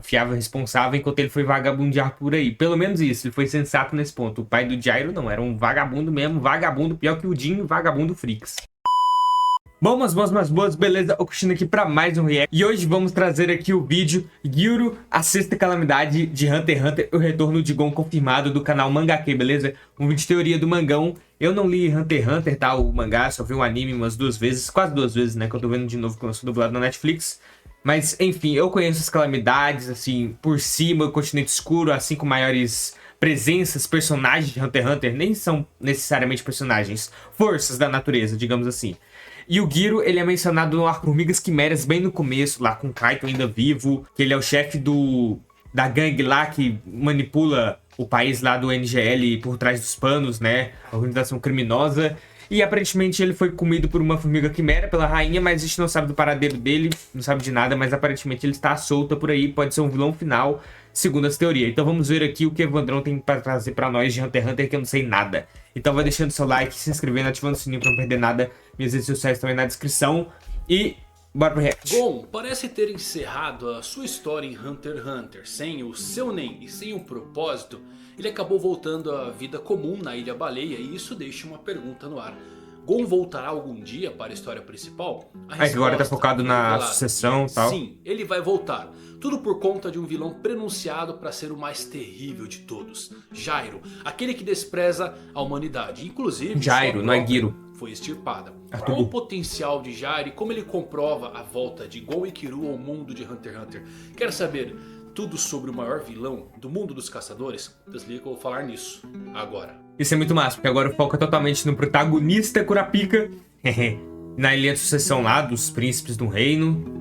fiável, responsável, enquanto ele foi vagabundear por aí. Pelo menos isso, ele foi sensato nesse ponto. O pai do Gyro não, era um vagabundo mesmo, vagabundo pior que o Jin, vagabundo Freaks. Bom, mas boas, beleza? Okushino aqui pra mais um react. E hoje vamos trazer aqui o vídeo Gyro, a sexta calamidade de Hunter x Hunter, o retorno de Gon confirmado do canal Mangake, beleza? Um vídeo de teoria do mangão. Eu não li Hunter x Hunter, tá? O mangá, só vi o anime umas duas vezes, quase duas vezes, né? Que eu tô vendo de novo que lançou dublado na Netflix. Mas, enfim, eu conheço as calamidades, assim, por cima, o continente escuro, as 5 maiores presenças, personagens de Hunter x Hunter, nem são necessariamente personagens, forças da natureza, digamos assim. E o Gyro, ele é mencionado no arco Formigas Quimeras bem no começo, lá com o Kaito ainda vivo, que ele é o chefe da gangue lá que manipula o país lá do NGL por trás dos panos, né? A organização criminosa. E aparentemente ele foi comido por uma formiga quimera, pela rainha, mas a gente não sabe do paradeiro dele, não sabe de nada, mas aparentemente ele está solto por aí, pode ser um vilão final, segundo essa teoria. Então vamos ver aqui o que o Evandrão tem para trazer para nós de Hunter x Hunter, que eu não sei nada. Então vai deixando seu like, se inscrevendo, ativando o sininho para não perder nada. Minhas redes sociais estão aí na descrição. E bora pro react. Gon parece ter encerrado a sua história em Hunter x Hunter. Sem o seu Nen e sem um propósito, ele acabou voltando à vida comum na Ilha Baleia, e isso deixa uma pergunta no ar. Gon voltará algum dia para a história principal? Que agora tá focado na sucessão e tal. Sim, ele vai voltar. Tudo por conta de um vilão prenunciado para ser o mais terrível de todos. Gyro, aquele que despreza a humanidade. Inclusive, Gyro, não é Gyro. Foi extirpada. Qual o potencial de Gyro e como ele comprova a volta de Gon e Killua ao mundo de Hunter x Hunter? Quer saber tudo sobre o maior vilão do mundo dos caçadores? Desliga que eu vou falar nisso agora. Isso é muito massa, porque agora o foco é totalmente no protagonista Kurapika. Na ilha de sucessão lá, dos príncipes do reino.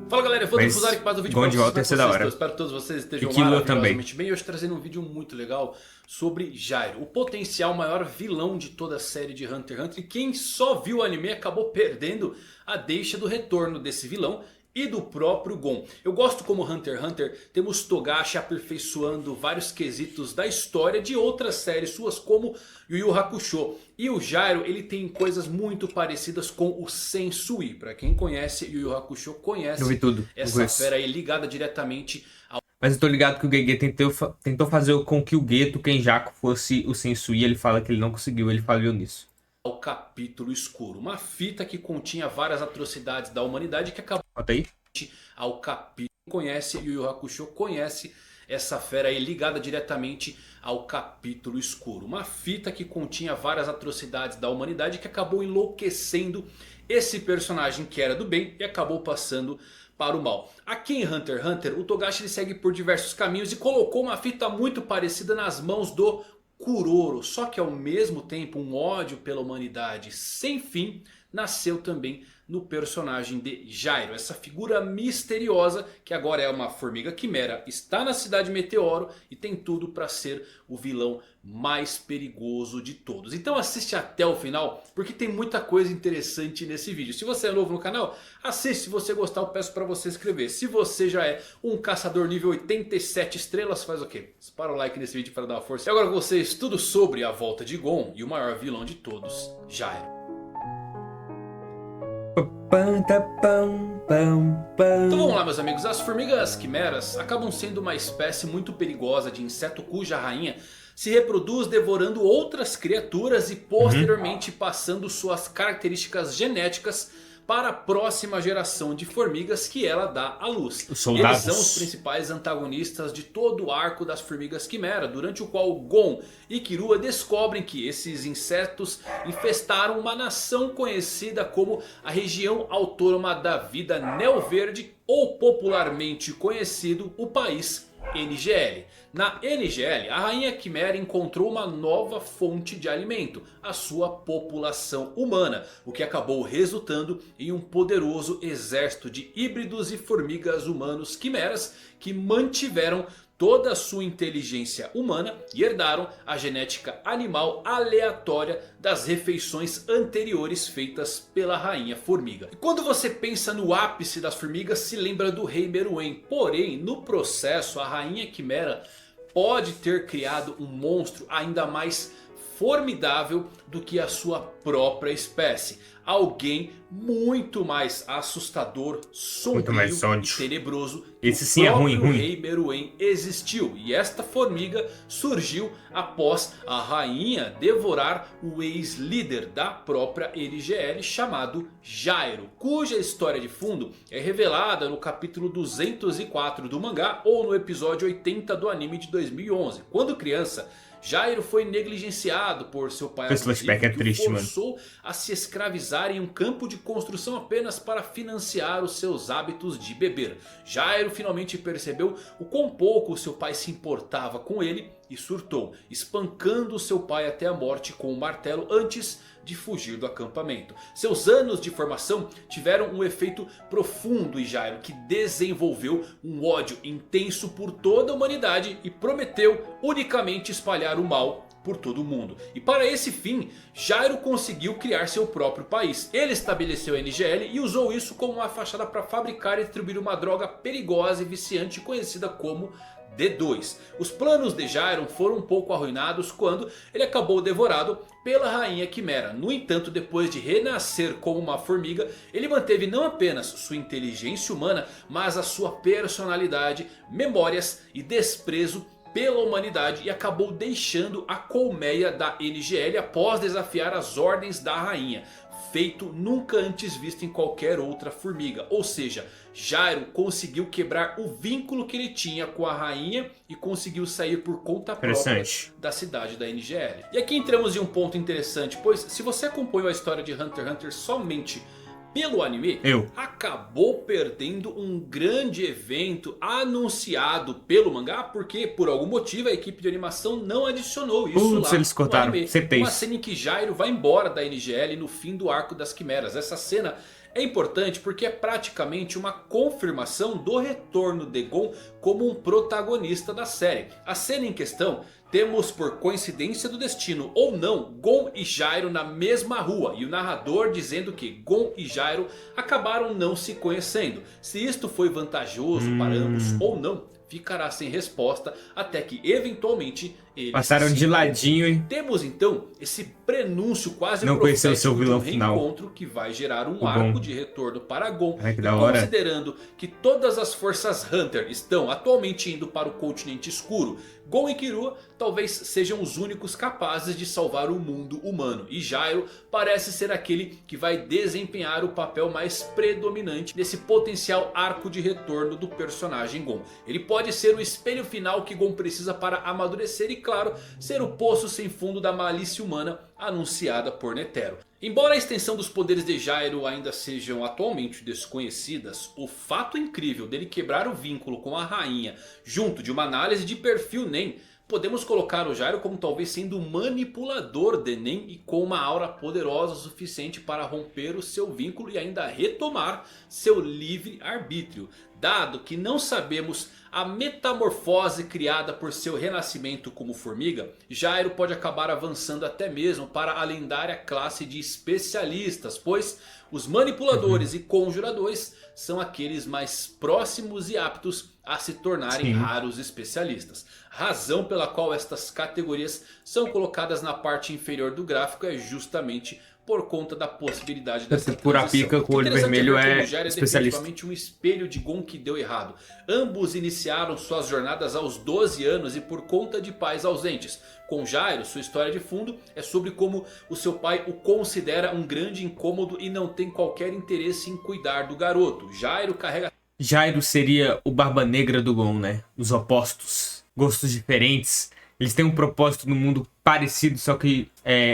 Fala galera, eu vou difusar aqui mais um vídeo pra vocês, vai ser da hora. Espero que todos vocês estejam maravilhosamente bem. Hoje trazendo um vídeo muito legal sobre Gyro, o potencial maior vilão de toda a série de Hunter x Hunter. E quem só viu o anime acabou perdendo a deixa do retorno desse vilão e do próprio Gon. Eu gosto como Hunter x Hunter temos Togashi aperfeiçoando vários quesitos da história de outras séries suas, como Yu Yu Hakusho. E o Gyro, ele tem coisas muito parecidas com o Sensui. Pra quem conhece Yu Yu Hakusho, conhece essa fera aí ligada diretamente ao... Mas eu tô ligado que o Gege tentou fazer com que o Geto Kenjaku fosse o Sensui. Ele fala que ele não conseguiu, ele falhou nisso. Ao capítulo escuro, uma fita que continha várias atrocidades da humanidade que acabou ao capítulo. Quem conhece Yu Yu Hakusho conhece essa fera aí ligada diretamente ao capítulo escuro. Uma fita que continha várias atrocidades da humanidade que acabou enlouquecendo esse personagem que era do bem e acabou passando para o mal. Aqui em Hunter x Hunter o Togashi ele segue por diversos caminhos e colocou uma fita muito parecida nas mãos do Kuroro. Só que ao mesmo tempo um ódio pela humanidade sem fim nasceu também no personagem de Gyro. Essa figura misteriosa que agora é uma formiga quimera, está na cidade Meteoro e tem tudo para ser o vilão mais perigoso de todos. Então assiste até o final porque tem muita coisa interessante nesse vídeo. Se você é novo no canal, assiste. Se você gostar eu peço para você se inscrever. Se você já é um caçador nível 87 estrelas, faz o quê? Dispara o like nesse vídeo para dar uma força. E agora com vocês tudo sobre a volta de Gon e o maior vilão de todos, Gyro. Então vamos lá meus amigos, as formigas quimeras acabam sendo uma espécie muito perigosa de inseto cuja rainha se reproduz devorando outras criaturas e posteriormente passando suas características genéticas para a próxima geração de formigas que ela dá à luz. Eles são os principais antagonistas de todo o arco das formigas quimera, durante o qual Gon e Killua descobrem que esses insetos infestaram uma nação conhecida como a região autônoma da vida Neo Verde, ou popularmente conhecido o país NGL. Na NGL, a rainha quimera encontrou uma nova fonte de alimento, a sua população humana, o que acabou resultando em um poderoso exército de híbridos e formigas humanos quimeras que mantiveram toda a sua inteligência humana e herdaram a genética animal aleatória das refeições anteriores feitas pela rainha formiga. E quando você pensa no ápice das formigas, se lembra do rei Meruem. Porém, no processo, a rainha quimera pode ter criado um monstro ainda mais formidável do que a sua própria espécie. alguém muito mais assustador, sombrio e tenebroso que esse sim é ruim, rei Meruem existiu. E esta formiga surgiu após a rainha devorar o ex-líder da própria NGL, chamado Gyro, cuja história de fundo é revelada no capítulo 204 do mangá ou no episódio 80 do anime de 2011. Quando criança, Gyro foi negligenciado por seu pai abusivo, que o forçou a se escravizar em um campo de construção apenas para financiar os seus hábitos de beber. Gyro finalmente percebeu o quão pouco seu pai se importava com ele e surtou, espancando seu pai até a morte com um martelo antes de fugir do acampamento. Seus anos de formação tiveram um efeito profundo em Gyro, que desenvolveu um ódio intenso por toda a humanidade e prometeu unicamente espalhar o mal por todo o mundo. E para esse fim, Gyro conseguiu criar seu próprio país. Ele estabeleceu a NGL e usou isso como uma fachada para fabricar e distribuir uma droga perigosa e viciante conhecida como D2. Os planos de Gyro foram um pouco arruinados quando ele acabou devorado pela rainha Quimera. No entanto, depois de renascer como uma formiga, ele manteve não apenas sua inteligência humana, mas a sua personalidade, memórias e desprezo pela humanidade, e acabou deixando a colmeia da NGL após desafiar as ordens da rainha. Feito nunca antes visto em qualquer outra formiga. Ou seja, Gyro conseguiu quebrar o vínculo que ele tinha com a rainha e conseguiu sair por conta própria da cidade da NGL. E aqui entramos em um ponto interessante, pois se você acompanhou a história de Hunter x Hunter somente pelo anime, acabou perdendo um grande evento anunciado pelo mangá, porque por algum motivo a equipe de animação não adicionou isso lá eles cortaram. no anime. Uma cena em que Gyro vai embora da NGL no fim do arco das quimeras. Essa cena é importante porque é praticamente uma confirmação do retorno de Gon como um protagonista da série. A cena em questão, temos por coincidência do destino ou não, Gon e Gyro na mesma rua. E o narrador dizendo que Gon e Gyro acabaram não se conhecendo. Se isto foi vantajoso para ambos ou não, ficará sem resposta até que eventualmente eles passaram de ladinho e temos então esse prenúncio quase não conheceu o seu vilão de um final, reencontro que vai gerar um arco de retorno para Gon. Que e considerando que todas as forças Hunter estão atualmente indo para o continente escuro, Gon e Killua talvez sejam os únicos capazes de salvar o mundo humano. E Gyro parece ser aquele que vai desempenhar o papel mais predominante nesse potencial arco de retorno do personagem Gon. Ele pode ser o espelho final que Gon precisa para amadurecer e, claro, ser o poço sem fundo da malícia humana anunciada por Netero. Embora a extensão dos poderes de Gyro ainda sejam atualmente desconhecidas, o fato incrível dele quebrar o vínculo com a rainha junto de uma análise de perfil Nen, podemos colocar o Gyro como talvez sendo um manipulador de Nen e com uma aura poderosa o suficiente para romper o seu vínculo e ainda retomar seu livre arbítrio. Dado que não sabemos a metamorfose criada por seu renascimento como formiga, Gyro pode acabar avançando até mesmo para a lendária classe de especialistas, pois os manipuladores e conjuradores são aqueles mais próximos e aptos a se tornarem raros especialistas. Razão pela qual estas categorias são colocadas na parte inferior do gráfico é justamente por conta da possibilidade dessa pura pica com o olho vermelho é especialista. Definitivamente um espelho de Gon que deu errado. Ambos iniciaram suas jornadas aos 12 anos e por conta de pais ausentes. Com Gyro, sua história de fundo é sobre como o seu pai o considera um grande incômodo e não tem qualquer interesse em cuidar do garoto. Gyro seria o Barba Negra do Gon, né? Os opostos, gostos diferentes. Eles têm um propósito no mundo parecido, só que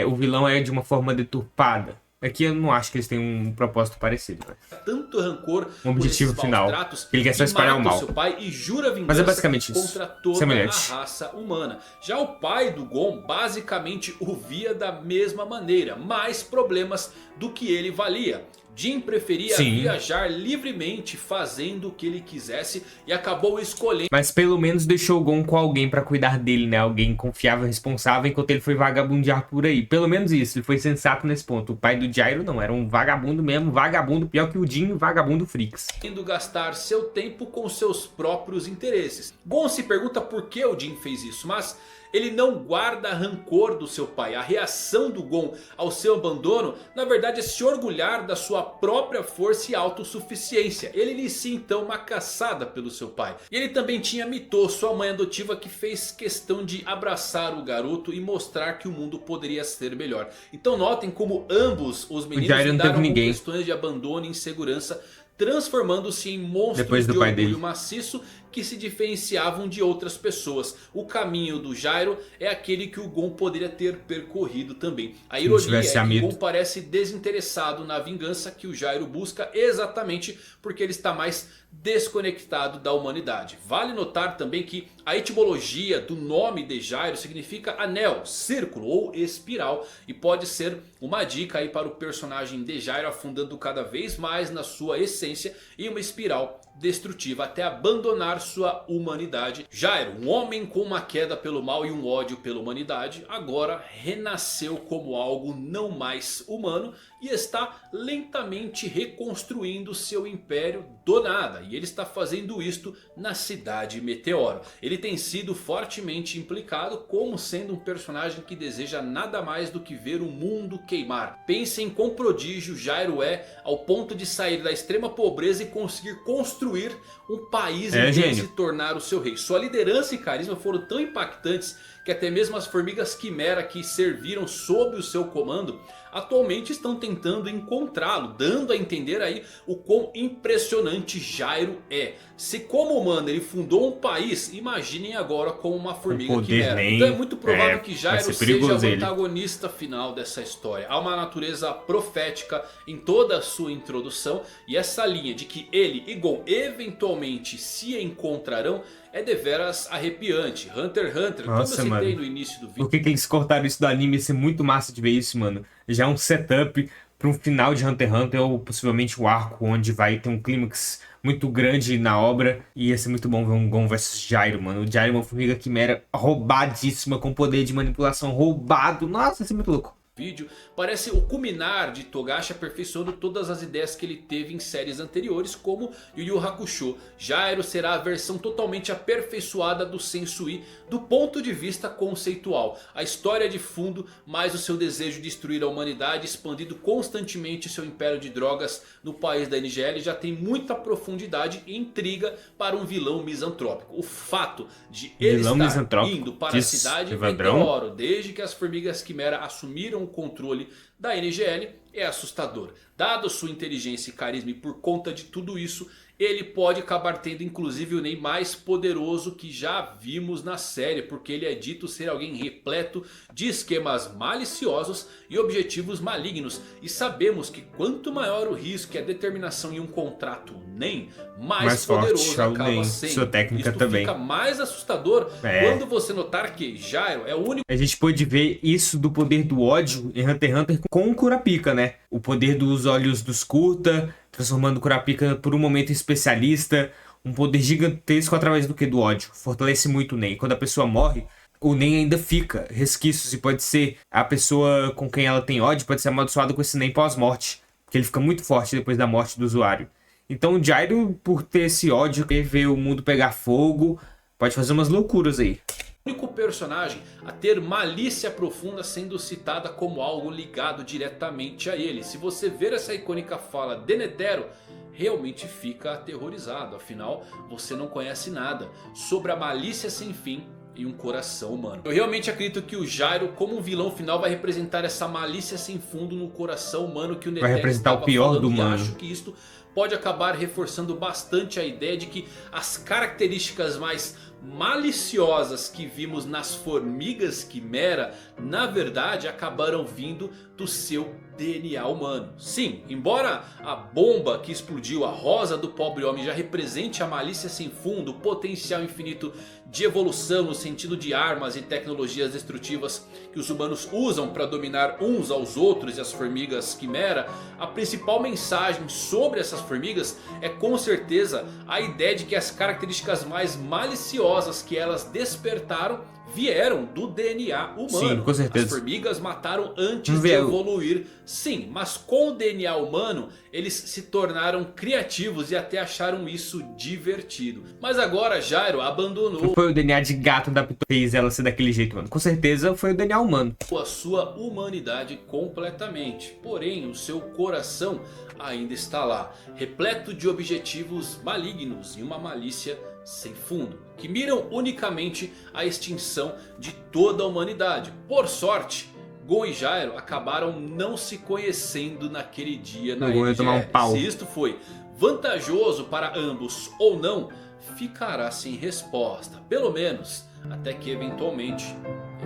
o vilão é de uma forma deturpada. Aqui eu não acho que eles têm um propósito parecido, né? Tanto rancor, um objetivo final. Ele quer só espalhar o mal. Seu pai e jura vingança. Mas é basicamente isso. Contra toda a raça humana. Já o pai do Gon basicamente o via da mesma maneira. Mais problemas do que ele valia. Jin preferia viajar livremente fazendo o que ele quisesse e acabou escolhendo. Mas pelo menos deixou o Gon com alguém pra cuidar dele, né? Alguém confiável, responsável, enquanto ele foi vagabundear por aí. Pelo menos isso, ele foi sensato nesse ponto. O pai do Gyro não, era um vagabundo mesmo, vagabundo pior que o Jin, vagabundo Freaks. Tendo gastar seu tempo com seus próprios interesses. Gon se pergunta por que o Jin fez isso, mas ele não guarda rancor do seu pai. A reação do Gon ao seu abandono, na verdade, é se orgulhar da sua própria força e autossuficiência. Ele inicia então uma caçada pelo seu pai. E ele também tinha Mito, sua mãe adotiva, que fez questão de abraçar o garoto e mostrar que o mundo poderia ser melhor. Então notem como ambos os meninos lidaram com questões de abandono e insegurança, transformando-se em monstros de orgulho maciço que se diferenciavam de outras pessoas. O caminho do Gyro é aquele que o Gon poderia ter percorrido também. A ironia é que o Gon parece desinteressado na vingança que o Gyro busca, exatamente porque ele está mais desconectado da humanidade. Vale notar também que a etimologia do nome de Gyro significa anel, círculo ou espiral, e pode ser uma dica aí para o personagem de Gyro, afundando cada vez mais na sua essência em uma espiral destrutiva até abandonar sua humanidade. Gyro, um homem com uma queda pelo mal e um ódio pela humanidade, agora renasceu como algo não mais humano e está lentamente reconstruindo seu império do nada. E ele está fazendo isto na cidade Meteoro. Ele tem sido fortemente implicado como sendo um personagem que deseja nada mais do que ver o mundo queimar. Pensem quão prodígio Gyro é ao ponto de sair da extrema pobreza e conseguir construir um país inteiro e se tornar o seu rei. Sua liderança e carisma foram tão impactantes que até mesmo as formigas quimera que serviram sob o seu comando atualmente estão tentando encontrá-lo, dando a entender aí o quão impressionante Gyro é. Se como humano ele fundou um país, imaginem agora como uma formiga quimera. Então é muito provável que Gyro seja o antagonista final dessa história. Há uma natureza profética em toda a sua introdução, e essa linha de que ele e Gon eventualmente se encontrarão é deveras arrepiante. Hunter x Hunter, nossa, como eu citei no início do vídeo. Por que eles cortaram isso do anime? Ia ser muito massa de ver isso, mano. Já é um setup para um final de Hunter x Hunter, ou possivelmente um arco onde vai ter um clímax muito grande na obra. E ia ser muito bom ver um Gon vs Gyro, mano. O Gyro é uma formiga quimera roubadíssima, com poder de manipulação roubado. Nossa, ia ser muito louco. Vídeo parece o culminar de Togashi aperfeiçoando todas as ideias que ele teve em séries anteriores, como Yu Yu Hakusho. Gyro será a versão totalmente aperfeiçoada do Sensui do ponto de vista conceitual. A história de fundo, mais o seu desejo de destruir a humanidade, expandindo constantemente seu império de drogas no país da NGL, já tem muita profundidade e intriga para um vilão misantrópico. O fato de ele estar indo para a cidade Meteoro desde que as formigas quimera assumiram o controle da NGL é assustador. Dado sua inteligência e carisma, e por conta de tudo isso, ele pode acabar tendo inclusive o Nen mais poderoso que já vimos na série, porque ele é dito ser alguém repleto de esquemas maliciosos e objetivos malignos. E sabemos que quanto maior o risco e a determinação em um contrato Nen, mais poderoso acaba sendo. Sua técnica Isto também fica mais assustador quando você notar que Gyro é o único... A gente pode ver isso do poder do ódio em Hunter x Hunter com o Kurapika, né? O poder dos olhos dos Kurta, transformando o Kurapika por um momento em especialista. Um poder gigantesco através do que? Do ódio. Fortalece muito o Nen. Quando a pessoa morre, o Nen ainda fica resquícios. E pode ser a pessoa com quem ela tem ódio, pode ser amaldiçoada com esse Nen pós-morte. Porque ele fica muito forte depois da morte do usuário. Então o Gyro, por ter esse ódio, quer ver o mundo pegar fogo, pode fazer umas loucuras aí. O único personagem a ter malícia profunda sendo citada como algo ligado diretamente a ele. Se você ver essa icônica fala de Netero, realmente fica aterrorizado. Afinal, você não conhece nada sobre a malícia sem fim e um coração humano. Eu realmente acredito que o Gyro, como um vilão final, vai representar essa malícia sem fundo no coração humano que o Netero vai representar o pior falando, do humano. acho que isto pode acabar reforçando bastante a ideia de que as características mais maliciosas que vimos nas formigas quimera, na verdade acabaram vindo do seu DNA humano. Sim, embora a bomba que explodiu, a rosa do pobre homem, já represente a malícia sem fundo, o potencial infinito de evolução no sentido de armas e tecnologias destrutivas que os humanos usam para dominar uns aos outros e as formigas quimera, a principal mensagem sobre essas formigas é com certeza a ideia de que as características mais maliciosas curiosas que elas despertaram vieram do DNA humano. Sim, com certeza. As formigas mataram antes de evoluir. Sim, mas com o DNA humano eles se tornaram criativos e até acharam isso divertido. Mas agora Gyro abandonou. Não foi o DNA de gato da Piton que fez ela ser daquele jeito, mano. Com certeza foi o DNA humano. A sua humanidade completamente. Porém, o seu coração ainda está lá, repleto de objetivos malignos e uma malícia sem fundo, que miram unicamente a extinção de toda a humanidade. Por sorte, Gon e Gyro acabaram não se conhecendo naquele dia na Gon ia tomar um pau. Se isto foi vantajoso para ambos ou não, ficará sem resposta. Pelo menos até que eventualmente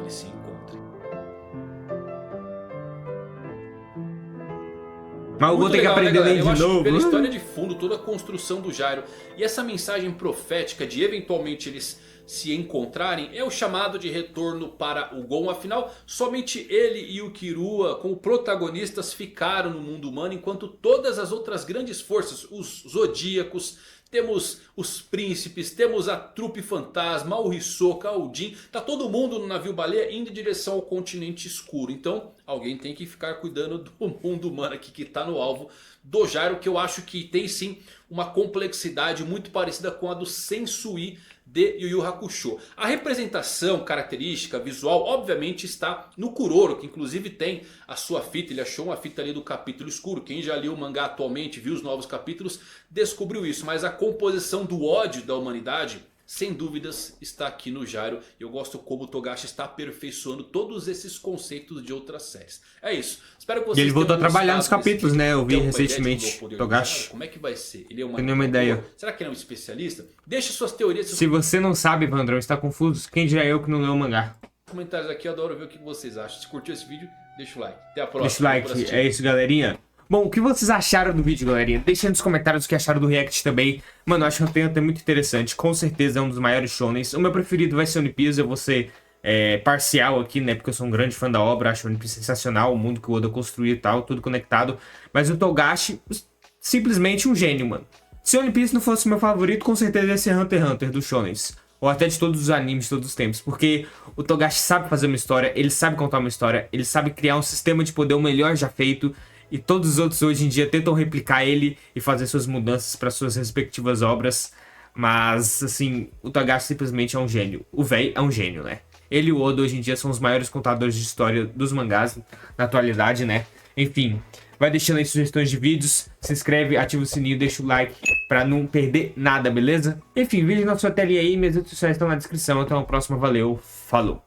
eles se encontrem. Mas eu vou ter que aprender a ler de novo. Pela história de fundo, toda a construção do Gyro e essa mensagem profética de eventualmente eles se encontrarem é o chamado de retorno para o Gon. Afinal, somente ele e o Killua como protagonistas ficaram no mundo humano, enquanto todas as outras grandes forças, os Zodíacos, temos os príncipes, temos a trupe fantasma, o Hisoka, o Jin. Tá todo mundo no navio baleia indo em direção ao continente escuro. Então alguém tem que ficar cuidando do mundo humano aqui que tá no alvo do Gyro. Que eu acho que tem sim uma complexidade muito parecida com a do Sensui de Yu Yu Hakusho. A representação característica visual obviamente está no Kuroro, que inclusive tem a sua fita. Ele achou uma fita ali do capítulo escuro. Quem já leu o mangá atualmente, viu os novos capítulos, descobriu isso. Mas a composição do ódio da humanidade, sem dúvidas, está aqui no Gyro. Eu gosto como o Togashi está aperfeiçoando todos esses conceitos de outras séries. É isso. Espero que vocês E ele voltou a tenham trabalhar nos gostado desse capítulos, vídeo. né? Eu vi Tem uma recentemente. ideia de poder Togashi. do Gyro? Como é que vai ser? Ele é uma... Tenho nenhuma ideia. Será que ele é um especialista? Deixe suas teorias, seus Se você não sabe, Vandrão, está confuso, quem dirá eu que não leu o mangá? comentários aqui. Eu adoro ver o que vocês acham. Se curtiu esse vídeo, deixa o like. Até a próxima. Deixa o like, é isso, galerinha. Bom, o que vocês acharam do vídeo, galerinha? Deixa aí nos comentários o que acharam do react também. Mano, eu acho que é até muito interessante. Com certeza é um dos maiores shonens. O meu preferido vai ser One Piece. Eu vou ser parcial aqui, né? Porque eu sou um grande fã da obra. Acho One Piece sensacional. O mundo que o Oda construiu e tal. Tudo conectado. Mas o Togashi, simplesmente um gênio, mano. Se One Piece não fosse meu favorito, com certeza ia ser Hunter x Hunter dos shonens. Ou até de todos os animes de todos os tempos. Porque o Togashi sabe fazer uma história. Ele sabe contar uma história. Ele sabe criar um sistema de poder o melhor já feito. E todos os outros hoje em dia tentam replicar ele e fazer suas mudanças para suas respectivas obras. Mas, assim, o Togashi simplesmente é um gênio. O véi é um gênio, né? Ele e o Oda hoje em dia são os maiores contadores de história dos mangás na atualidade, né? Enfim, vai deixando aí sugestões de vídeos, se inscreve, ativa o sininho, deixa o like pra não perder nada, beleza? Enfim, vídeo na sua telinha aí, minhas redes sociais estão na descrição. Até uma próxima, valeu, falou!